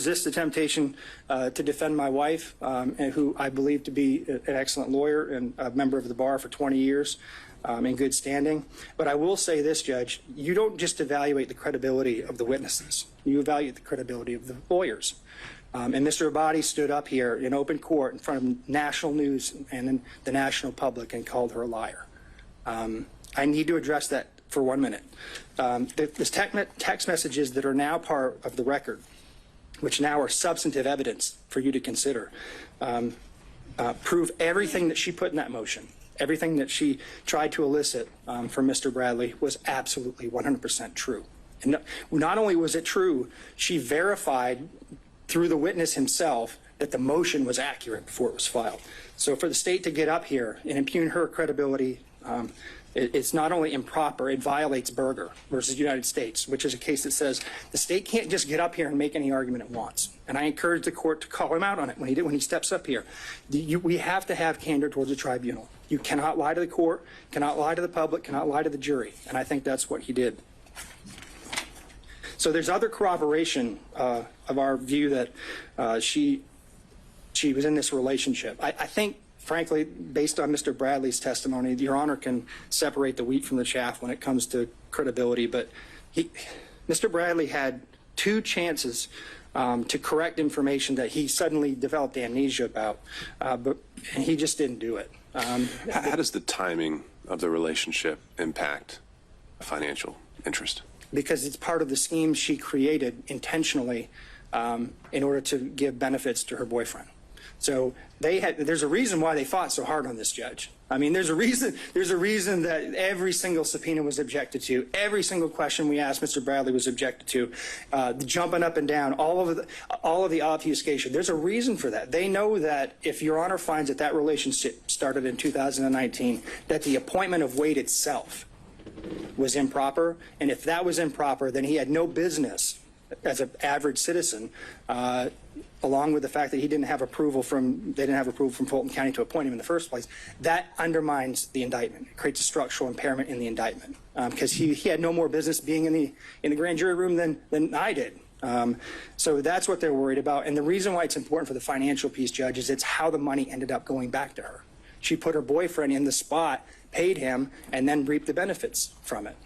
resist the temptation to defend my wife, and who I believe to be an excellent lawyer and a member of the bar for 20 years in good standing. But I will say this, Judge, you don't just evaluate the credibility of the witnesses. You evaluate the credibility of the lawyers. And Mr. Abadi stood up here in open court in front of national news and in the national public and called her a liar. I need to address that for 1 minute. The text messages that are now part of the record, which now are substantive evidence for you to consider, prove everything that she put in that motion, everything that she tried to elicit from Mr. Bradley was absolutely 100% true. And not only was it true, she verified through the witness himself that the motion was accurate before it was filed. So for the state to get up here and impugn her credibility, it's not only improper, it violates Berger versus United States, which is a case that says the state can't just get up here and make any argument it wants. And I encourage the court to call him out on it when he steps up here. We have to have candor towards the tribunal. You cannot lie to the court, cannot lie to the public, cannot lie to the jury. And I think that's what he did. So there's other corroboration of our view that she was in this relationship. I think, frankly, based on Mr. Bradley's testimony, Your Honor can separate the wheat from the chaff when it comes to credibility. But Mr. Bradley had 2 chances to correct information that he suddenly developed amnesia about, but he just didn't do it. How does the timing of the relationship impact a financial interest? Because it's part of the scheme she created intentionally in order to give benefits to her boyfriend. So there's a reason why they fought so hard on this, Judge. I mean, there's a reason that every single subpoena was objected to, every single question we asked Mr. Bradley was objected to, the jumping up and down, all of the obfuscation. There's a reason for that. They know that if Your Honor finds that that relationship started in 2019, that the appointment of Wade itself was improper, and if that was improper, then he had no business as an average citizen, along with the fact that they didn't have approval from Fulton County to appoint him in the first place. That undermines the indictment. It creates a structural impairment in the indictment because he had no more business being in the grand jury room than I did. So that's what they're worried about. And the reason why it's important for the financial piece, Judge, is it's how the money ended up going back to her. She put her boyfriend in the spot, paid him, and then reaped the benefits from it.